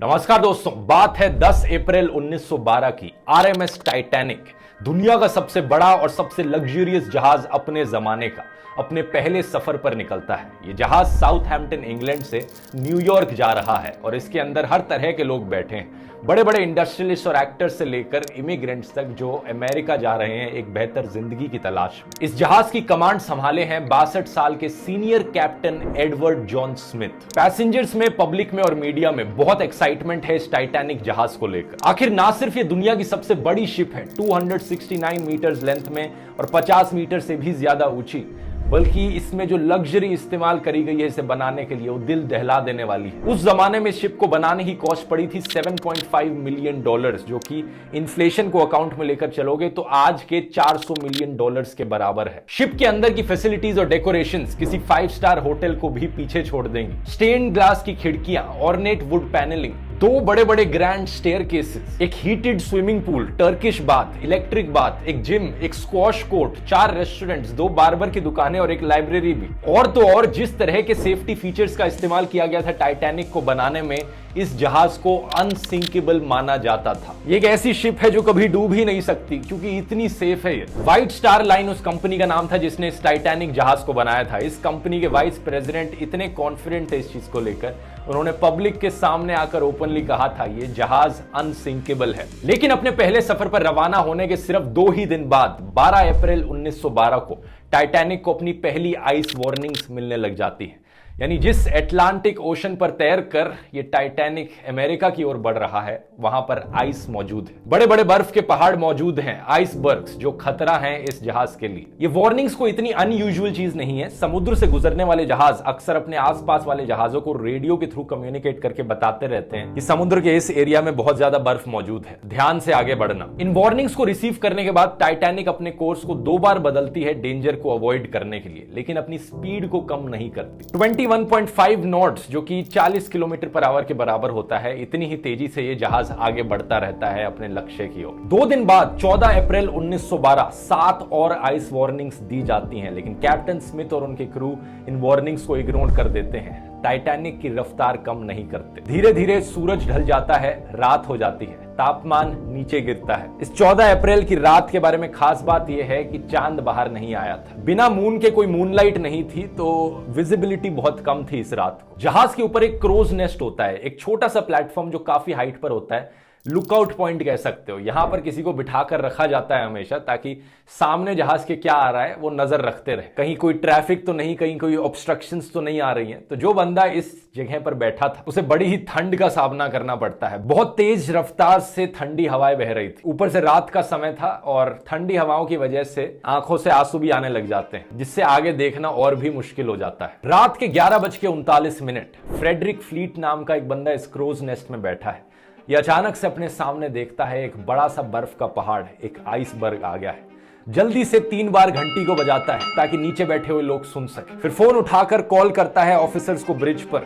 नमस्कार दोस्तों, बात है 10 अप्रैल 1912 की। आरएमएस टाइटैनिक, दुनिया का सबसे बड़ा और सबसे लग्जरियस जहाज अपने जमाने का, अपने पहले सफर पर निकलता है। यह जहाज साउथहैम्पटन इंग्लैंड से न्यूयॉर्क जा रहा है और इसके अंदर हर तरह के लोग बैठे हैं, बड़े बड़े इंडस्ट्रियलिस्ट और एक्टर्स से लेकर इमिग्रेंट्स तक जो अमेरिका जा रहे हैं एक बेहतर जिंदगी की तलाश में। इस जहाज की कमांड संभाले हैं 62 साल के senior captain Edward John Smith. Passengers में, पब्लिक में और मीडिया में बहुत एक्साइटमेंट है इस टाइटैनिक जहाज को लेकर। आखिर ना सिर्फ ये दुनिया की सबसे बड़ी शिप है 269 मीटर्स लेंथ में और 50 मीटर से भी ज्यादा ऊंची, बल्कि इसमें जो लग्जरी इस्तेमाल करी गई है इसे बनाने के लिए वो दिल दहला देने वाली है। उस जमाने में शिप को बनाने की कॉस्ट पड़ी थी $7.5 मिलियन, जो कि इन्फ्लेशन को अकाउंट में लेकर चलोगे तो आज के $400 मिलियन के बराबर है। शिप के अंदर की फैसिलिटीज और डेकोरेशंस किसी 5 स्टार होटल को भी पीछे छोड़ देंगी। स्टेन ग्लास की खिड़कियां, ऑर्नेट वुड पैनलिंग, 2 बड़े बड़े ग्रैंड स्टेयरकेसेस, एक heated swimming pool, Turkish bath, electric bath, एक जिम, एक स्क्वॉश कोर्ट, 4 रेस्टोरेंट्स, 2 बार्बर की दुकानें और एक लाइब्रेरी भी। और तो और जिस तरह के सेफ्टी फीचर्स का इस्तेमाल किया गया था टाइटैनिक को बनाने में, इस जहाज को अनसिंकेबल माना जाता था। ये एक ऐसी शिप है जो कभी डूब ही नहीं सकती क्योंकि इतनी सेफ है ये। व्हाइट स्टार लाइन उस कंपनी का नाम था जिसने इस टाइटैनिक जहाज को बनाया था। इस कंपनी के वाइस प्रेसिडेंट इतने कॉन्फिडेंट थे इस चीज को लेकर, उन्होंने पब्लिक के सामने आकर ओपनली कहा था ये जहाज अनसिंकेबल है। लेकिन अपने पहले सफर पर रवाना होने के सिर्फ 2 ही दिन बाद 12 अप्रैल 1912 को टाइटैनिक को अपनी पहली आइस वार्निंग्स मिलने लग जाती है। यानी जिस अटलांटिक ओशन पर तैर कर ये टाइटैनिक अमेरिका की ओर बढ़ रहा है वहां पर आइस मौजूद है, बड़े बड़े बर्फ के पहाड़ मौजूद हैं, आइसबर्ग्स, जो खतरा हैं इस जहाज के लिए। ये वार्निंग्स को इतनी अनयूजुअल चीज नहीं है। समुद्र से गुजरने वाले जहाज अक्सर अपने आसपास वाले जहाजों को रेडियो के थ्रू कम्युनिकेट करके बताते रहते हैं कि समुद्र के इस एरिया में बहुत ज्यादा बर्फ मौजूद है, ध्यान से आगे बढ़ना। इन वार्निंग्स को रिसीव करने के बाद टाइटैनिक अपने कोर्स को 2 बार बदलती है डेंजर को अवॉइड करने के लिए, लेकिन अपनी स्पीड को कम नहीं करती। 21.5 नॉट्स, जो कि 40 किलोमीटर पर आवर के बराबर होता है, इतनी ही तेजी से ये जहाज आगे बढ़ता रहता है अपने लक्ष्य की ओर। 2 दिन बाद 14 अप्रैल 1912 7 और आइस वार्निंग्स दी जाती हैं, लेकिन कैप्टन स्मिथ और उनके क्रू इन वार्निंग्स को इग्नोर कर देते हैं। टाइटैनिक की रफ्तार कम नहीं करते। धीरे धीरे सूरज ढल जाता है, रात हो जाती है, तापमान नीचे गिरता है। इस 14 अप्रैल की रात के बारे में खास बात यह है कि चांद बाहर नहीं आया था। बिना मून के कोई मूनलाइट नहीं थी, तो विजिबिलिटी बहुत कम थी इस रात को। जहाज के ऊपर एक क्रोज नेस्ट होता है, एक छोटा सा प्लेटफॉर्म जो काफी हाइट पर होता है, लुकआउट पॉइंट कह सकते हो। यहां पर किसी को बिठाकर रखा जाता है हमेशा, ताकि सामने जहाज के क्या आ रहा है वो नजर रखते रहे, कहीं कोई ट्रैफिक तो नहीं, कहीं कोई ऑब्स्ट्रक्शंस तो नहीं आ रही हैं। तो जो बंदा इस जगह पर बैठा था उसे बड़ी ही ठंड का सामना करना पड़ता है। बहुत तेज रफ्तार से ठंडी हवाएं बह रही थी, ऊपर से रात का समय था और ठंडी हवाओं की वजह से आंखों से आंसू भी आने लग जाते हैं, जिससे आगे देखना और भी मुश्किल हो जाता है। रात के 11:39 फ्रेडरिक फ्लीट नाम का एक बंदा इस क्रोज नेस्ट में बैठा है। ये अचानक से अपने सामने देखता है एक बड़ा सा बर्फ का पहाड़, एक आइसबर्ग आ गया है। जल्दी से 3 बार घंटी को बजाता है ताकि नीचे बैठे हुए लोग सुन सके। फिर फोन उठाकर कॉल करता है ऑफिसर्स को ब्रिज पर,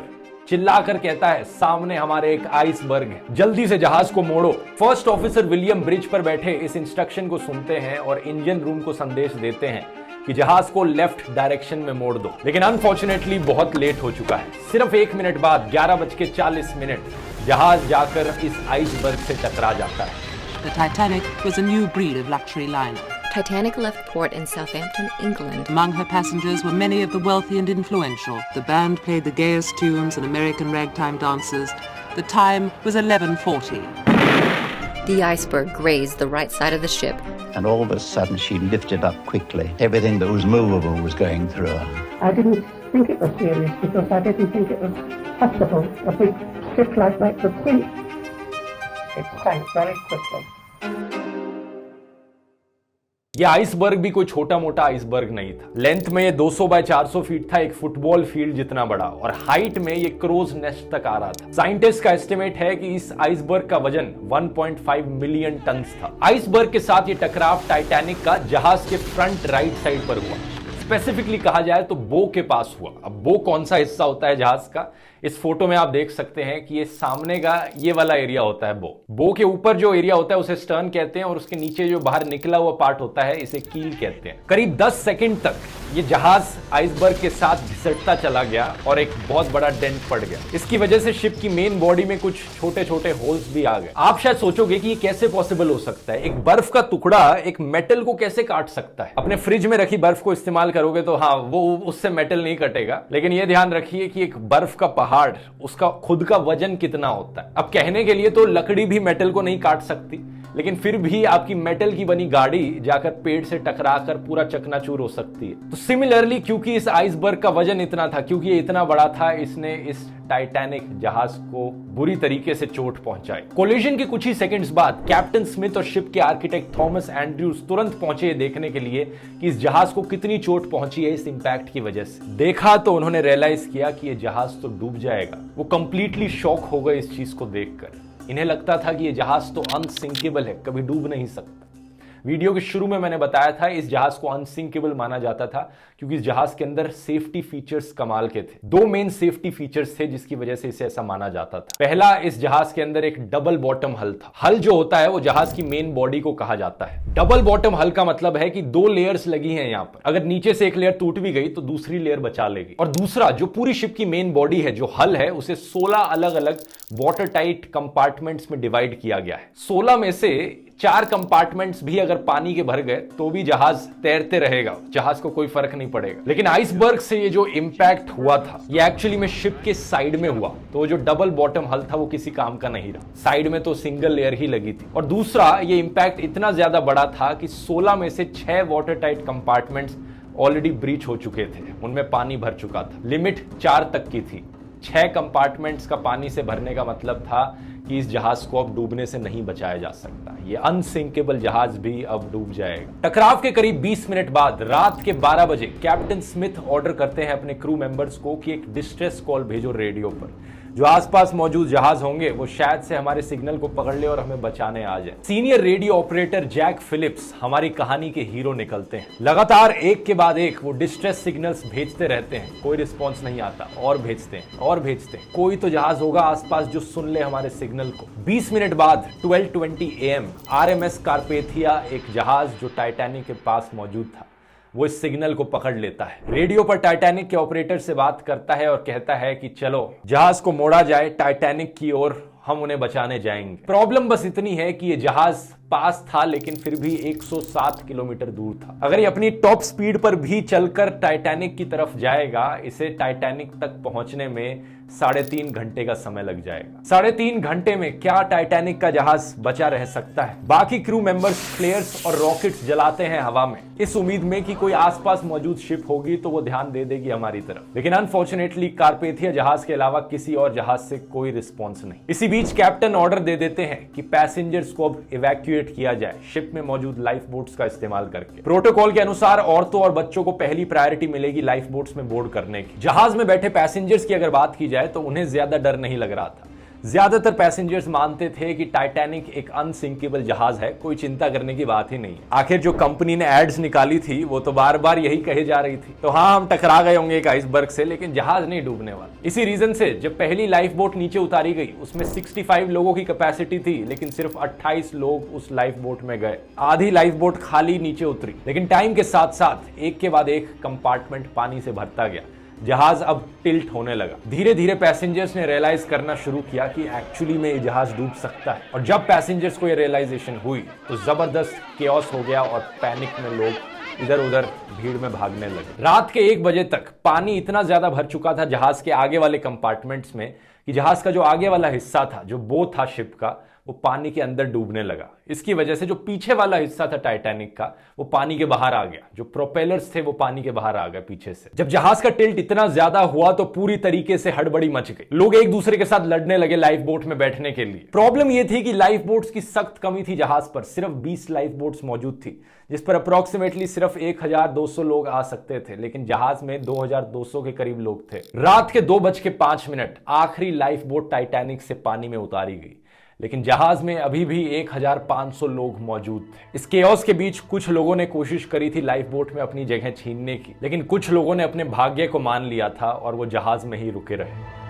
चिल्लाकर कहता है सामने हमारे एक आइसबर्ग है, जल्दी से जहाज को मोड़ो। फर्स्ट ऑफिसर विलियम ब्रिज पर बैठे इस इंस्ट्रक्शन को सुनते हैं और इंजन रूम को संदेश देते हैं कि जहाज को लेफ्ट डायरेक्शन में मोड़ दो। लेकिन अनफॉर्चुनेटली बहुत लेट हो चुका है। सिर्फ 1 मिनट बाद 11:40 जहाज जाकर इस आइसबर्ग से टकरा जाता है। The Titanic was a new breed of luxury liner. Titanic left port in Southampton, England. Among her passengers were many of the wealthy and influential. The band played the gayest tunes and American ragtime dances. The time was 11:40. The iceberg grazed the right side of the ship. And all of a sudden she lifted up quickly. Everything that was movable was going through her. I didn't think it was serious because I didn't think it was possible a big ship like that could sink. It sank very quickly. यह iceberg भी कोई छोटा मोटा iceberg नहीं था। Length में ये 200 bye 400 feet था, एक फुटबॉल फील्ड जितना बड़ा, और हाइट में ये क्रोज नेस्ट तक आ रहा था। साइंटिस्ट का एस्टिमेट है कि इस आइसबर्ग का वजन 1.5 मिलियन टन्स था। आइसबर्ग के साथ ये टकराव टाइटैनिक का जहाज के फ्रंट राइट साइड पर हुआ। स्पेसिफिकली कहा जाए तो बो के पास हुआ। अब बो कौन सा हिस्सा होता है जहाज का, इस फोटो में आप देख सकते हैं कि ये सामने का ये वाला एरिया होता है बो के ऊपर जो एरिया होता है उसे स्टर्न कहते हैं और उसके नीचे जो बाहर निकला हुआ पार्ट होता है इसे कील कहते हैं। करीब 10 सेकंड तक ये जहाज आइसबर्ग के साथ घिसटता चला गया और एक बहुत बड़ा डेंट पड़ गया। इसकी वजह से शिप की मेन बॉडी में कुछ छोटे छोटे होल्स भी आ गए। आप शायद सोचोगे कि ये कैसे पॉसिबल हो सकता है, एक बर्फ का टुकड़ा एक मेटल को कैसे काट सकता है। अपने फ्रिज में रखी बर्फ को इस्तेमाल करोगे तो हाँ, वो उससे मेटल नहीं कटेगा, लेकिन ये ध्यान रखिए कि एक बर्फ का पहाड़, उसका खुद का वजन कितना होता है। अब कहने के लिए तो लकड़ी भी मेटल को नहीं काट सकती, लेकिन फिर भी आपकी मेटल की बनी गाड़ी जाकर पेड़ से टकराकर पूरा चकनाचूर हो सकती है। तो सिमिलरली क्योंकि इस आइसबर्ग का वजन इतना था, क्योंकि ये इतना बड़ा था, इसने इस टाइटैनिक जहाज को बुरी तरीके से चोट पहुंचाई। कोलिजन के कुछ ही सेकंड्स बाद कैप्टन स्मिथ और शिप के आर्किटेक्ट थॉमस एंड्रयूज तुरंत पहुंचे देखने के लिए कि इस जहाज को कितनी चोट पहुंची है इस इंपैक्ट की वजह से। देखा तो उन्होंने रियलाइज किया कि ये जहाज तो डूब जाएगा। वो कंप्लीटली शॉक हो गए इस चीज को देखकर। इन्हें लगता था कि ये जहाज तो अनसिंकेबल है, कभी डूब नहीं सकता। वीडियो के शुरू में मैंने बताया था इस जहाज को अनसिंकेबल माना जाता था क्योंकि इस जहाज के अंदर सेफ्टी फीचर्स कमाल के थे। दो मेन सेफ्टी फीचर्स थे जिसकी वजह से इसे ऐसा माना जाता था। पहला, इस जहाज के अंदर एक डबल बॉटम हल था। हल जो होता है वो जहाज की मेन बॉडी को कहा जाता है। डबल बॉटम हल का मतलब है कि 2 लेयर्स लगी हैं यहां पर। अगर नीचे से एक लेयर टूट भी गई तो दूसरी लेयर बचा लेगी। और दूसरा, जो पूरी शिप की मेन बॉडी है, जो हल है, उसे 16 अलग अलग वाटर टाइट कंपार्टमेंट्स में डिवाइड किया गया है। 16 में से 4 कंपार्टमेंट्स भी अगर पानी के भर गए तो भी जहाज तैरते रहेगा, जहाज को कोई फर्क नहीं पड़ेगा। लेकिन आइसबर्ग से ये जो इंपैक्ट हुआ था ये एक्चुअली में शिप के साइड में हुआ, तो जो डबल बॉटम हल था वो किसी काम का नहीं रहा। साइड में तो सिंगल लेयर ही लगी थी। और दूसरा, ये इंपैक्ट इतना ज्यादा बड़ा था कि 16 में से 6 water tight compartments already breach हो चुके थे, उनमें पानी भर चुका था। लिमिट 4 तक की थी। 6 कंपार्टमेंट्स का पानी से भरने का मतलब था कि इस जहाज को अब डूबने से नहीं बचाया जा सकता। ये अनसिंकेबल जहाज भी अब डूब जाएगा। टकराव के करीब 20 मिनट बाद रात के 12 बजे कैप्टन स्मिथ ऑर्डर करते हैं अपने क्रू मेंबर्स को कि एक डिस्ट्रेस कॉल भेजो रेडियो पर। जो आसपास मौजूद जहाज होंगे वो शायद से हमारे सिग्नल को पकड़ ले और हमें बचाने आ जाए। Senior radio operator Jack Phillips हमारी कहानी के हीरो निकलते हैं। लगातार एक के बाद एक वो डिस्ट्रेस सिग्नल्स भेजते रहते हैं, कोई रिस्पॉन्स नहीं आता, और भेजते हैं और भेजते हैं। कोई तो जहाज होगा आसपास जो सुन ले हमारे सिग्नल को। 20 मिनट बाद 12:20 AM RMS कार्पेथिया, एक जहाज जो टाइटैनिक के पास मौजूद था, वो इस सिग्नल को पकड़ लेता है। रेडियो पर टाइटैनिक के ऑपरेटर से बात करता है और कहता है कि चलो जहाज को मोड़ा जाए टाइटैनिक की ओर, हम उन्हें बचाने जाएंगे। प्रॉब्लम बस इतनी है कि ये जहाज पास था लेकिन फिर भी 107 किलोमीटर दूर था। अगर ये अपनी टॉप स्पीड पर भी चलकर टाइटैनिक की तरफ जाएगा, इसे टाइटैनिक तक पहुंचने में 3.5 घंटे का समय लग जाएगा। 3.5 घंटे में क्या टाइटैनिक का जहाज बचा रह सकता है? बाकी क्रू मेंबर्स फ्लेयर्स और रॉकेट्स जलाते हैं हवा में, इस उम्मीद में कि कोई आसपास मौजूद शिप होगी तो वो ध्यान दे देगी हमारी तरफ। लेकिन अनफॉर्चुनेटली कार्पेथिया जहाज के अलावा किसी और जहाज से कोई रिस्पॉन्स नहीं। इसी बीच कैप्टन ऑर्डर दे देते हैं कि पैसेंजर्स को अब इवैक्यूएट किया जाए शिप में मौजूद लाइफ बोट्स का इस्तेमाल करके। प्रोटोकॉल के अनुसार औरतों और बच्चों को पहली प्रायोरिटी मिलेगी लाइफ बोट्स में बोर्ड करने की। जहाज में बैठे पैसेंजर्स की अगर बात की जाए तो उन्हें ज्यादा डर नहीं लग रहा था। ज्यादातर पैसेंजर्स मानते थे कि टाइटैनिक एक अनसिंकेबल जहाज है, कोई चिंता करने की बात ही नहीं। आखिर जो कंपनी ने एड्स निकाली थी वो तो बार बार यही कहे जा रही थी। तो हाँ, हम टकरा गए होंगे एक आइसबर्ग से, लेकिन जहाज नहीं डूबने वाला। इसी रीजन से जब पहली लाइफ बोट नीचे उतारी गई उसमें 65 लोगों की कैपेसिटी थी, लेकिन सिर्फ 28 लोग उस लाइफ बोट में गए। आधी लाइफ बोट खाली नीचे उतरी। लेकिन टाइम के साथ साथ एक के बाद एक कंपार्टमेंट पानी से भरता गया। जहाज अब टिल्ट होने लगा। धीरे धीरे पैसेंजर्स ने रियलाइज करना शुरू किया कि एक्चुअली में ये जहाज डूब सकता है। और जब पैसेंजर्स को ये रियलाइजेशन हुई तो जबरदस्त केओस हो गया और पैनिक में लोग इधर उधर भीड़ में भागने लगे। रात के 1 बजे तक पानी इतना ज्यादा भर चुका था जहाज के आगे वाले कंपार्टमेंट्स में कि जहाज का जो आगे वाला हिस्सा था, जो बो था शिप का, वो पानी के अंदर डूबने लगा। इसकी वजह से जो पीछे वाला हिस्सा था टाइटैनिक का, वो पानी के बाहर आ गया। जो प्रोपेलर्स थे वो पानी के बाहर आ गए पीछे से। जब जहाज का टिल्ट इतना ज्यादा हुआ तो पूरी तरीके से हड़बड़ी मच गई। लोग एक दूसरे के साथ लड़ने लगे लाइफ बोट में बैठने के लिए। प्रॉब्लम यह थी कि लाइफ बोट्स की सख्त कमी थी जहाज पर। सिर्फ 20 लाइफ बोट्स मौजूद थी जिस पर अप्रोक्सीमेटली सिर्फ 1200 लोग आ सकते थे, लेकिन जहाज में 2200 के करीब लोग थे। रात के 2:05 आखिरी लाइफ बोट टाइटैनिक से पानी में उतारी गई, लेकिन जहाज में अभी भी 1500 लोग मौजूद थे। इस केओस के बीच कुछ लोगों ने कोशिश करी थी लाइफ बोट में अपनी जगह छीनने की, लेकिन कुछ लोगों ने अपने भाग्य को मान लिया था और वो जहाज में ही रुके रहे।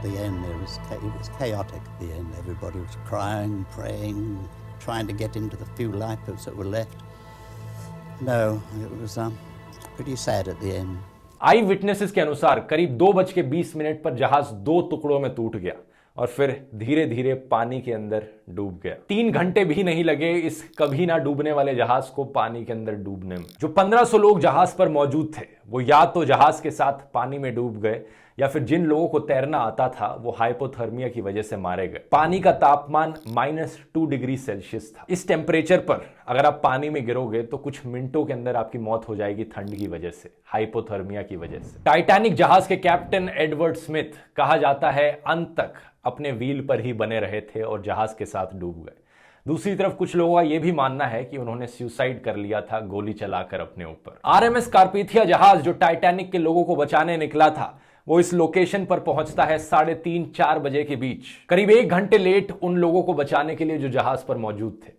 the end, it was chaotic at the end. Everybody was crying, praying, trying to get into the few lifeboats that were left. No, it was pretty sad at the end. I witnesses के अनुसार करीब 2:20 पर जहाज 2 टुकड़ों में टूट गया और फिर धीरे धीरे पानी के अंदर डूब गया। 3 घंटे भी नहीं लगे इस कभी ना डूबने वाले जहाज को पानी के अंदर डूबने में। जो 1500 लोग जहाज पर मौजूद थे वो या तो जहाज के साथ पानी में डूब गए या फिर जिन लोगों को तैरना आता था वो हाइपोथर्मिया की वजह से मारे गए। पानी का तापमान -2 डिग्री सेल्सियस था। इस टेम्परेचर पर अगर आप पानी में गिरोगे तो कुछ मिनटों के अंदर आपकी मौत हो जाएगी ठंड की वजह से, हाइपोथर्मिया की वजह से। टाइटैनिक जहाज के कैप्टन एडवर्ड स्मिथ कहा जाता है अंत तक अपने व्हील पर ही बने रहे थे और जहाज के साथ डूब गए। दूसरी तरफ कुछ लोगों का यह भी मानना है कि उन्होंने सुसाइड कर लिया था गोली चलाकर अपने ऊपर। आरएमएस कार्पेथिया जहाज जो टाइटैनिक के लोगों को बचाने निकला था वो इस लोकेशन पर पहुंचता है 3:30-4 बजे के बीच। करीब 1 घंटे लेट उन लोगों को बचाने के लिए जो जहाज पर मौजूद थे।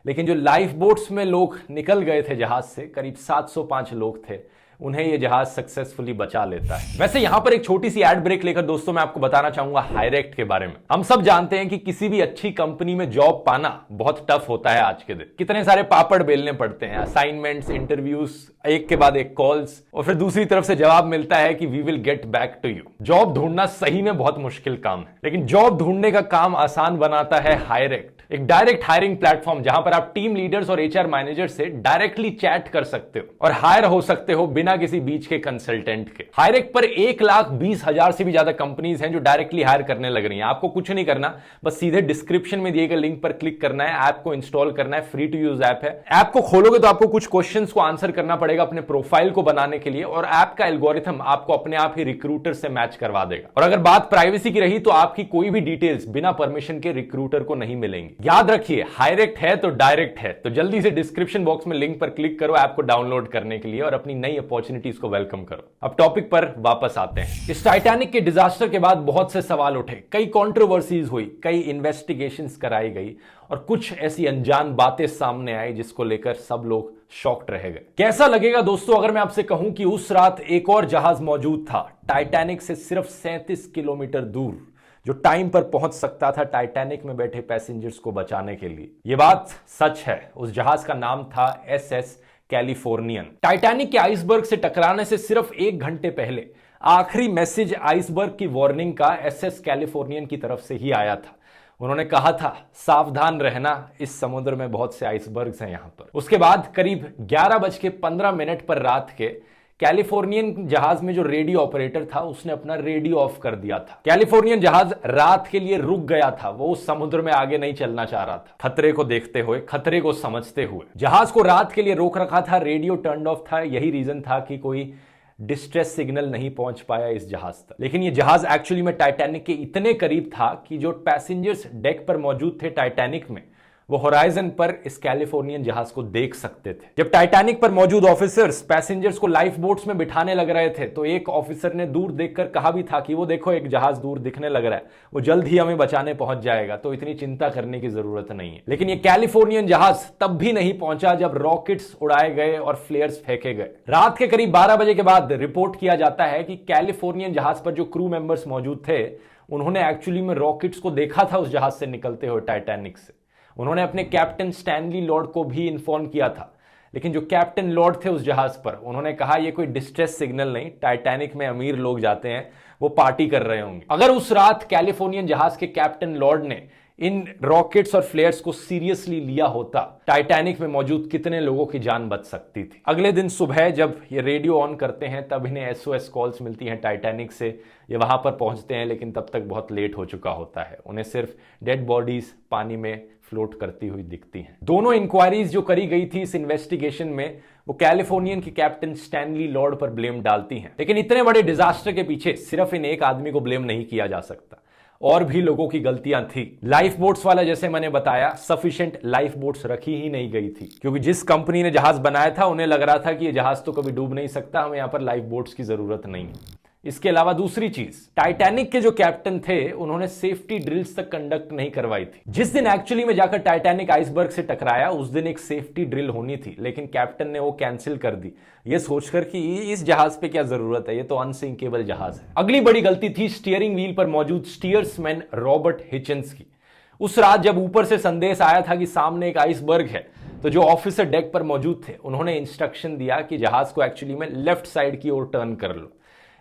लेकिन जो लाइफ बोट्स में लोग निकल गए थे जहाज से, करीब 705 लोग थे, उन्हें यह जहाज सक्सेसफुली बचा लेता है। वैसे यहां पर एक छोटी सी एड ब्रेक लेकर दोस्तों मैं आपको बताना चाहूंगा हायरेक्ट के बारे में। हम सब जानते हैं कि किसी भी अच्छी कंपनी में जॉब पाना बहुत टफ होता है आज के दिन। कितने सारे पापड़ बेलने पड़ते हैं, असाइनमेंट्स, इंटरव्यूज, एक के बाद एक कॉल्स, और फिर दूसरी तरफ से जवाब मिलता है कि we will get back to you. Job ढूंढना सही में बहुत मुश्किल काम है, लेकिन जॉब ढूंढने का काम आसान बनाता है हायरेक्ट, एक डायरेक्ट हायरिंग प्लेटफॉर्म जहां पर आप टीम लीडर्स और एचआर मैनेजर से डायरेक्टली चैट कर सकते हो और हायर हो सकते हो बिना किसी बीच के कंसल्टेंट के। हायरेक्ट पर 1,20,000 से भी ज्यादा कंपनीज हैं जो डायरेक्टली हायर करने लग रही हैं। आपको कुछ नहीं करना, बस सीधे डिस्क्रिप्शन में दिए गए लिंक पर क्लिक करना है, ऐप को इंस्टॉल करना है, फ्री टू यूज ऐप है। ऐप को खोलोगे तो आपको कुछ क्वेश्चंस को आंसर करना पड़ेगा अपने प्रोफाइल को बनाने के लिए, और ऐप का एल्गोरिथम आपको अपने आप ही रिक्रूटर से मैच करवा देगा। और अगर बात प्राइवेसी की रही तो आपकी कोई भी डिटेल्स बिना परमिशन के रिक्रूटर को नहीं मिलेंगी। याद रखिए, हायरेक्ट है तो डायरेक्ट है। तो जल्दी से डिस्क्रिप्शन बॉक्स में लिंक पर क्लिक करो ऐप को डाउनलोड करने के लिए और अपनी नई अपॉर्चुनिटीज को वेलकम करो। अब टॉपिक पर वापस आते हैं। इस टाइटैनिक के डिजास्टर के बाद बहुत से सवाल उठे, कई कंट्रोवर्सीज हुई, कई इन्वेस्टिगेशंस कराई गई और कुछ ऐसी अनजान बातें सामने आई जिसको लेकर सब लोग शॉक्ड रह गए। कैसा लगेगा दोस्तों अगर मैं आपसे कहूं कि उस रात एक और जहाज मौजूद था टाइटैनिक से सिर्फ 37 किलोमीटर दूर, जो टाइम पर पहुंच सकता था टाइटैनिक में बैठे पैसेंजर्स को बचाने के लिए। यह बात सच है। उस जहाज का नाम था SS कैलिफोर्नियन। टाइटैनिक के आइसबर्ग से टकराने से सिर्फ 1 घंटे पहले आखिरी मैसेज आइसबर्ग की वार्निंग का SS कैलिफोर्नियन की तरफ से ही आया था। उन्होंने कहा था सावधान रहना, इस समुद्र में बहुत से आइसबर्ग्स हैं यहां पर। उसके बाद करीब 11:15 पर रात के कैलिफोर्नियन जहाज में जो रेडियो ऑपरेटर था उसने अपना रेडियो ऑफ कर दिया था। कैलिफोर्नियन जहाज रात के लिए रुक गया था, वो उस समुद्र में आगे नहीं चलना चाह रहा था। खतरे को देखते हुए, खतरे को समझते हुए जहाज को रात के लिए रोक रखा था, रेडियो टर्न ऑफ था। यही रीजन था कि कोई डिस्ट्रेस सिग्नल नहीं पहुंच पाया इस जहाज तक। लेकिन ये जहाज एक्चुअली में टाइटैनिक के इतने करीब था कि जो पैसेंजर्स डेक पर मौजूद थे टाइटैनिक में, वो होराइजन पर इस कैलिफोर्नियन जहाज को देख सकते थे। जब टाइटैनिक पर मौजूद ऑफिसर्स पैसेंजर्स को लाइफ बोट्स में बिठाने लग रहे थे तो एक ऑफिसर ने दूर देखकर कहा भी था कि वो देखो एक जहाज दूर दिखने लग रहा है, वो जल्द ही हमें बचाने पहुंच जाएगा, तो इतनी चिंता करने की जरूरत नहीं है। लेकिन ये कैलिफोर्नियन जहाज तब भी नहीं पहुंचा जब रॉकेट्स उड़ाए गए और फ्लेयर्स फेंके गए। रात के करीब 12 बजे के बाद रिपोर्ट किया जाता है कि कैलिफोर्नियन जहाज पर जो क्रू मेंबर्स मौजूद थे उन्होंने एक्चुअली में रॉकेट्स को देखा था उस जहाज से निकलते हुए टाइटैनिक से। उन्होंने अपने कैप्टन स्टैनली लॉर्ड को भी इन्फॉर्म किया था, लेकिन जो कैप्टन लॉर्ड थे उस जहाज पर, उन्होंने कहा ये कोई डिस्ट्रेस सिग्नल नहीं, टाइटैनिक में अमीर लोग जाते हैं, वो पार्टी कर रहे होंगे। अगर उस रात कैलिफोर्नियन जहाज के कैप्टन लॉर्ड ने इन रॉकेट्स और फ्लेयर्स को सीरियसली लिया होता, टाइटैनिक में मौजूद कितने लोगों की जान बच सकती थी। अगले दिन सुबह जब ये रेडियो ऑन करते हैं तब इन्हें SOS कॉल्स मिलती हैं टाइटैनिक से। ये वहां पर पहुंचते हैं लेकिन तब तक बहुत लेट हो चुका होता है। उन्हें सिर्फ डेड बॉडीज पानी में फ्लोट करती हुई दिखती हैं। दोनों इंक्वायरीज जो करी गई थी इस इन्वेस्टिगेशन में, वो कैलिफोर्नियन के कैप्टन स्टैनली लॉर्ड पर ब्लेम डालती हैं। लेकिन इतने बड़े डिजास्टर के पीछे सिर्फ इन एक आदमी को ब्लेम नहीं किया जा सकता, और भी लोगों की गलतियां थी। लाइफ बोट्स वाला, जैसे मैंने बताया, सफिशिएंट लाइफ बोट्स रखी ही नहीं गई थी, क्योंकि जिस कंपनी ने जहाज बनाया था उन्हें लग रहा था कि ये जहाज तो कभी डूब नहीं सकता, हमें यहां पर लाइफ बोट्स की जरूरत नहीं है। इसके अलावा दूसरी चीज, टाइटैनिक के जो कैप्टन थे उन्होंने सेफ्टी ड्रिल्स तक कंडक्ट नहीं करवाई थी। जिस दिन एक्चुअली में जाकर टाइटैनिक आइसबर्ग से टकराया उस दिन एक सेफ्टी ड्रिल होनी थी, लेकिन कैप्टन ने वो कैंसिल कर दी, ये सोचकर कि इस जहाज पे क्या जरूरत है, ये तो अनसिंकेबल जहाज है। अगली बड़ी गलती थी स्टीयरिंग व्हील पर मौजूद स्टीयर्समैन रॉबर्ट हिचिंस की। उस रात जब ऊपर से संदेश आया था कि सामने एक आइसबर्ग है, तो जो ऑफिसर डेक पर मौजूद थे उन्होंने इंस्ट्रक्शन दिया कि जहाज को एक्चुअली में लेफ्ट साइड की ओर टर्न कर लो।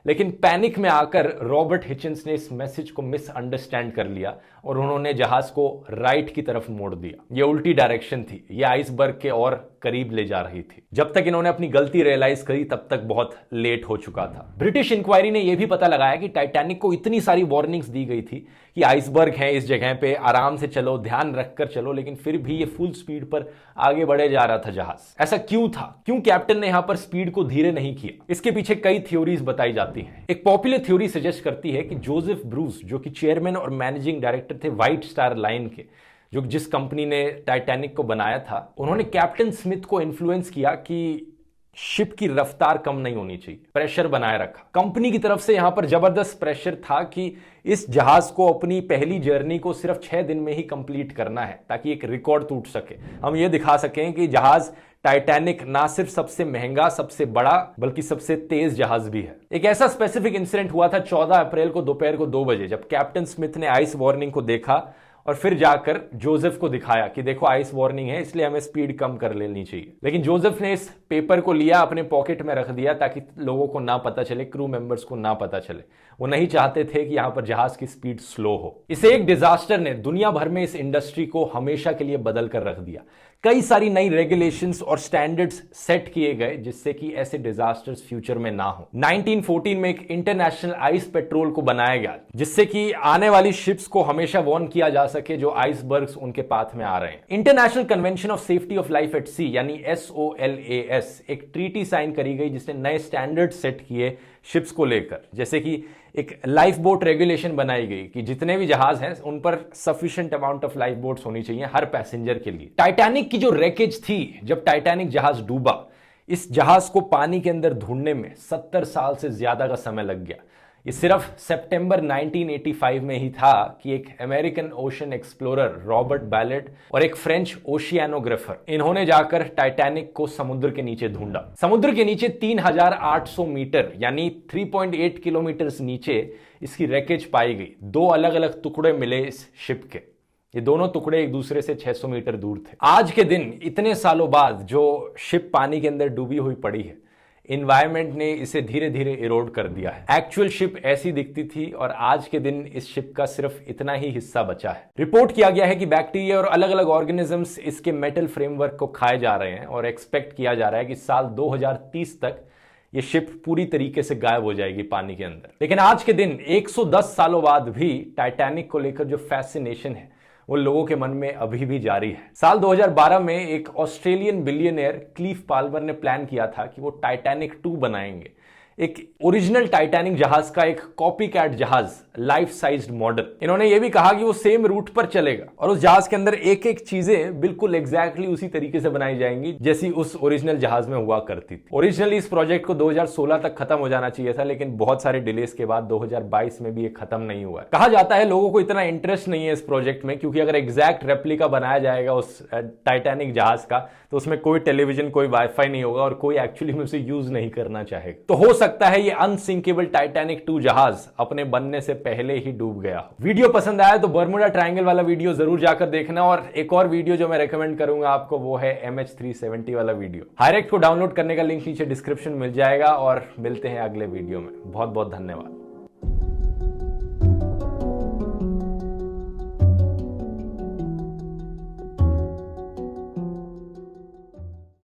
लेकिन पैनिक में आकर रॉबर्ट हिचिंस ने इस मैसेज को मिसअंडरस्टैंड कर लिया और उन्होंने जहाज को राइट की तरफ मोड़ दिया। ये उल्टी डायरेक्शन थी, ये आइसबर्ग के और करीब ले जा रही थी। जब तक इन्होंने अपनी गलती रियलाइज करी तब तक बहुत लेट हो चुका था। ब्रिटिश इंक्वायरी ने यह भी पता लगाया कि टाइटैनिक को इतनी सारी वार्निंग्स दी गई थी कि आइसबर्ग है इस जगह पे, आराम से चलो, ध्यान रखकर चलो, लेकिन फिर भी ये फुल स्पीड पर आगे बढ़े जा रहा था जहाज। ऐसा क्यों था? क्यों कैप्टन ने यहां पर स्पीड को धीरे नहीं किया? इसके पीछे कई थ्योरीज बताई जाती हैं। एक पॉपुलर थ्योरी सजेस्ट करती है कि जोसेफ ब्रूस, जो कि चेयरमैन और मैनेजिंग डायरेक्टर थे व्हाइट स्टार लाइन के, जो जिस कंपनी ने टाइटैनिक को बनाया था, उन्होंने कैप्टन स्मिथ को इन्फ्लुएंस किया कि शिप की रफ्तार कम नहीं होनी चाहिए, प्रेशर बनाए रखा। कंपनी की तरफ से यहां पर जबरदस्त प्रेशर था कि इस जहाज को अपनी पहली जर्नी को सिर्फ 6 दिन में ही कंप्लीट करना है, ताकि एक रिकॉर्ड टूट सके। हम ये दिखा सकें कि जहाज टाइटैनिक ना सिर्फ सबसे महंगा, सबसे बड़ा, बल्कि सबसे तेज जहाज भी है। एक ऐसा स्पेसिफिक इंसिडेंट हुआ था 14 अप्रैल को दोपहर को 2 बजे, जब कैप्टन स्मिथ ने आइस वार्निंग को देखा और फिर जाकर जोसेफ को दिखाया कि देखो आइस वार्निंग है, इसलिए हमें स्पीड कम कर लेनी चाहिए। लेकिन जोसेफ ने इस पेपर को लिया, अपने पॉकेट में रख दिया, ताकि लोगों को ना पता चले, क्रू मेंबर्स को ना पता चले। वो नहीं चाहते थे कि यहां पर जहाज की स्पीड स्लो हो। इस एक डिजास्टर ने दुनिया भर में इस इंडस्ट्री को हमेशा के लिए बदल कर रख दिया। कई सारी नई रेगुलेशंस और स्टैंडर्ड्स सेट किए गए जिससे कि ऐसे डिजास्टर्स फ्यूचर में ना हो। 1914 में एक इंटरनेशनल आइस पेट्रोल को बनाया गया, जिससे कि आने वाली शिप्स को हमेशा वार्न किया जा सके जो आइसबर्ग्स उनके पाथ में आ रहे हैं। International convention of safety of life at sea यानी SOLAS एक ट्रीटी साइन करी गई जिसने नए स्टैंडर्ड सेट किए शिप्स को लेकर। जैसे कि एक लाइफ बोट रेगुलेशन बनाई गई कि जितने भी जहाज हैं उन पर sufficient amount of life boats होनी चाहिए हर पैसेंजर के लिए। टाइटैनिक की जो रैकेज थी, जब टाइटैनिक जहाज डूबा, इस जहाज को पानी के अंदर ढूंढने में 70 साल से ज्यादा का समय लग गया। ये सिर्फ सितंबर 1985 में ही था कि एक American ocean explorer Robert ballot और एक फ्रेंच ओशियानोग्राफर, इन्होंने जाकर टाइटैनिक को समुद्र के नीचे ढूंढा। समुद्र के नीचे 3800 मीटर यानी 3.8 किलोमीटर नीचे इसकी रैकेज पाई गई। 2 अलग अलग टुकड़े मिले इस शिप के। ये दोनों टुकड़े एक दूसरे से 600 मीटर दूर थे। आज के दिन, इतने सालों बाद, जो शिप पानी के अंदर डूबी हुई पड़ी है, इन्वायरमेंट ने इसे धीरे धीरे इरोड कर दिया है। एक्चुअल शिप ऐसी दिखती थी और आज के दिन इस शिप का सिर्फ इतना ही हिस्सा बचा है। रिपोर्ट किया गया है कि बैक्टीरिया और अलग अलग ऑर्गेनिजम्स इसके मेटल फ्रेमवर्क को खाए जा रहे हैं और एक्सपेक्ट किया जा रहा है कि साल 2030 तक ये शिप पूरी तरीके से गायब हो जाएगी पानी के अंदर। लेकिन आज के दिन 110 सालों बाद भी टाइटैनिक को लेकर जो फैसिनेशन है वो लोगों के मन में अभी भी जारी है। साल 2012 में एक ऑस्ट्रेलियन बिलियनियर क्लीफ पाल्मर ने प्लान किया था कि वो टाइटैनिक 2 बनाएंगे। एक ओरिजिनल टाइटैनिक जहाज का एक कॉपी कैट जहाज, लाइफ साइज्ड मॉडल। इन्होंने ये भी कहा कि वो सेम रूट पर चलेगा और उस जहाज के अंदर एक एक चीजें बिल्कुल एग्जैक्टली उसी तरीके से बनाई जाएंगी जैसी उस ओरिजिनल जहाज में हुआ करती थी। ओरिजिनली इस प्रोजेक्ट को 2016 तक खत्म हो जाना चाहिए था, लेकिन बहुत सारे डिलेस के बाद 2022 में भी ये खत्म नहीं हुआ है। कहा जाता है लोगों को इतना इंटरेस्ट नहीं है इस प्रोजेक्ट में, क्योंकि अगर एग्जैक्ट रेप्लिका बनाया जाएगा उस टाइटैनिक जहाज का तो उसमें कोई टेलीविजन, कोई वाईफाई नहीं होगा और कोई एक्चुअली में उसे यूज नहीं करना चाहेगा। तो हो सकता है ये अनसिंकेबल टाइटैनिक 2 जहाज अपने बनने से पहले ही डूब गया हो। वीडियो पसंद आया तो बर्मुडा ट्रायंगल वाला वीडियो जरूर जाकर देखना, और एक और वीडियो जो मैं रेकमेंड करूंगा आपको वो है MH370 वाला वीडियो। हायरेक्ट को डाउनलोड करने का लिंक नीचे डिस्क्रिप्शन मिल जाएगा और मिलते हैं अगले वीडियो में। बहुत बहुत धन्यवाद।